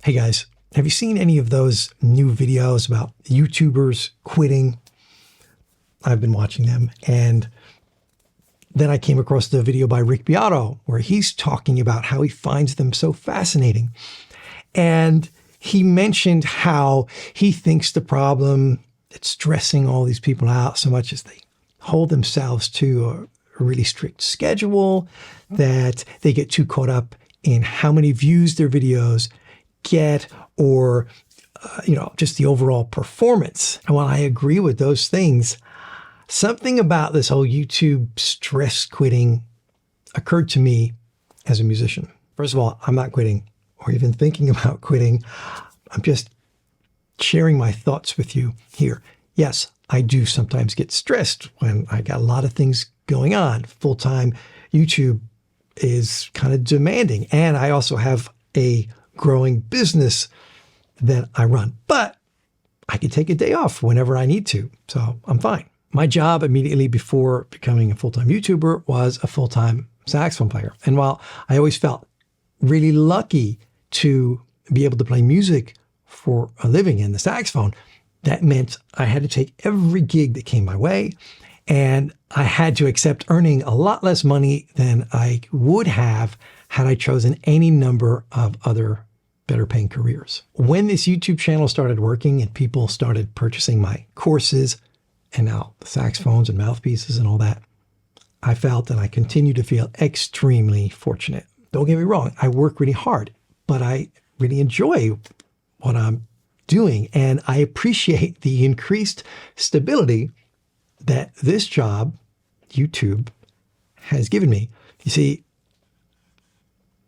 Hey guys, have you seen any of those new videos about YouTubers quitting? I've been watching them, and then I came across the video by Rick Beato where he's talking about how he finds them so fascinating. And he mentioned how he thinks the problem that's stressing all these people out so much is they hold themselves to a really strict schedule, that they get too caught up in how many views their videos get, or just the overall performance. And while I agree with those things, something about this whole YouTube stress quitting occurred to me as a musician. First of all, I'm not quitting or even thinking about quitting. I'm just sharing my thoughts with you here. Yes, I do sometimes get stressed when I got a lot of things going on. Full-time YouTube is kind of demanding, and I also have a growing business that I run, but I can take a day off whenever I need to, so I'm fine. My job immediately before becoming a full-time YouTuber was a full-time saxophone player. And while I always felt really lucky to be able to play music for a living in the saxophone, that meant I had to take every gig that came my way, and I had to accept earning a lot less money than I would have had I chosen any number of other better paying careers. When this YouTube channel started working and people started purchasing my courses and now the saxophones and mouthpieces and all that, I felt that I continue to feel extremely fortunate. Don't get me wrong, I work really hard, but I really enjoy what I'm doing, and I appreciate the increased stability that this job, YouTube, has given me. You see,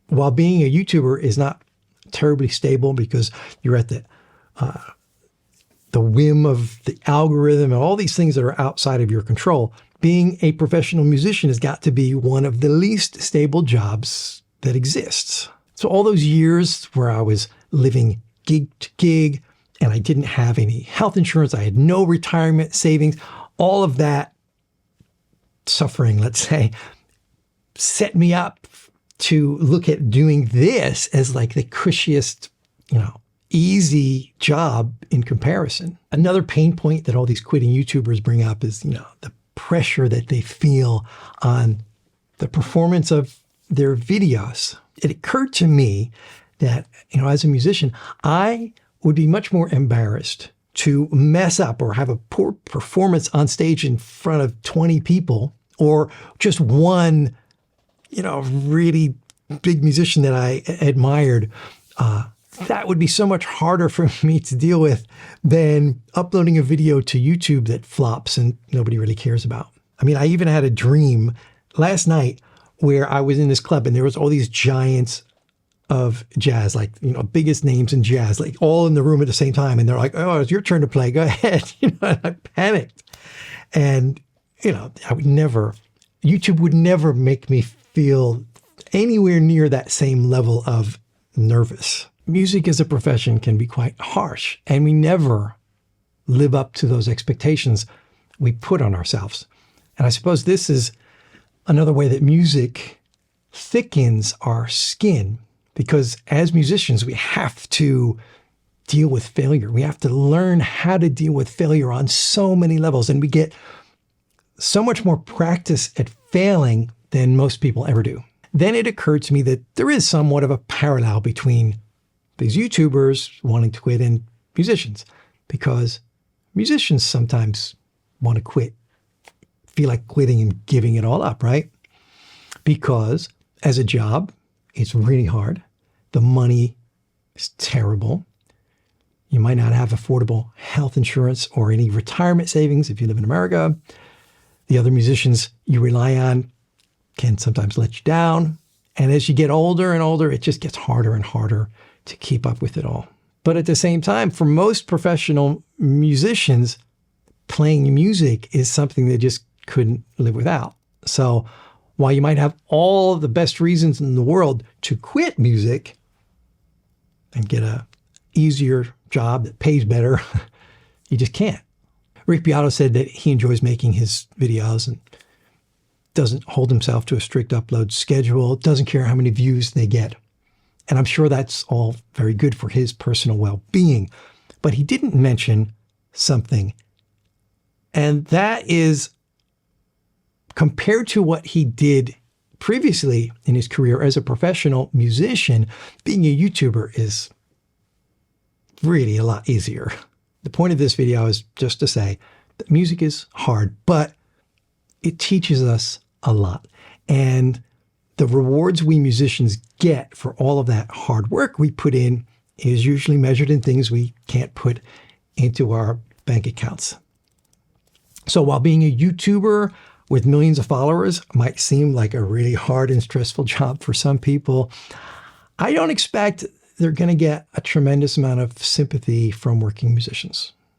while being a YouTuber is not terribly stable because you're at the whim of the algorithm and all these things that are outside of your control, being a professional musician has got to be one of the least stable jobs that exists. So all those years where I was living gig to gig and I didn't have any health insurance, I had no retirement savings, all of that suffering, let's say, set me up to look at doing this as like the cushiest, easy job in comparison. Another pain point that all these quitting YouTubers bring up is, the pressure that they feel on the performance of their videos. It occurred to me that, as a musician, I would be much more embarrassed to mess up or have a poor performance on stage in front of 20 people, or just one really big musician that I admired. That would be so much harder for me to deal with than uploading a video to YouTube that flops and nobody really cares about. I mean, I even had a dream last night where I was in this club and there was all these giants of jazz, like, biggest names in jazz, like all in the room at the same time. And they're like, "Oh, it's your turn to play. Go ahead." And I panicked. And, YouTube would never make me feel anywhere near that same level of nervous. Music as a profession can be quite harsh, and we never live up to those expectations we put on ourselves. And I suppose this is another way that music thickens our skin, because as musicians, we have to deal with failure. We have to learn how to deal with failure on so many levels, and we get so much more practice at failing than most people ever do. Then it occurred to me that there is somewhat of a parallel between these YouTubers wanting to quit and musicians, because musicians sometimes want to quit, feel like quitting and giving it all up, right? Because as a job, it's really hard. The money is terrible. You might not have affordable health insurance or any retirement savings if you live in America. The other musicians you rely on can sometimes let you down. And as you get older and older, it just gets harder and harder to keep up with it all. But at the same time, for most professional musicians, playing music is something they just couldn't live without. So while you might have all the best reasons in the world to quit music and get a easier job that pays better, you just can't. Rick Beato said that he enjoys making his videos and doesn't hold himself to a strict upload schedule, doesn't care how many views they get. And I'm sure that's all very good for his personal well-being. But he didn't mention something. And that is, compared to what he did previously in his career as a professional musician, being a YouTuber is really a lot easier. The point of this video is just to say that music is hard, but it teaches us a lot. And the rewards we musicians get for all of that hard work we put in is usually measured in things we can't put into our bank accounts. So while being a YouTuber with millions of followers might seem like a really hard and stressful job for some people, I don't expect they're going to get a tremendous amount of sympathy from working musicians.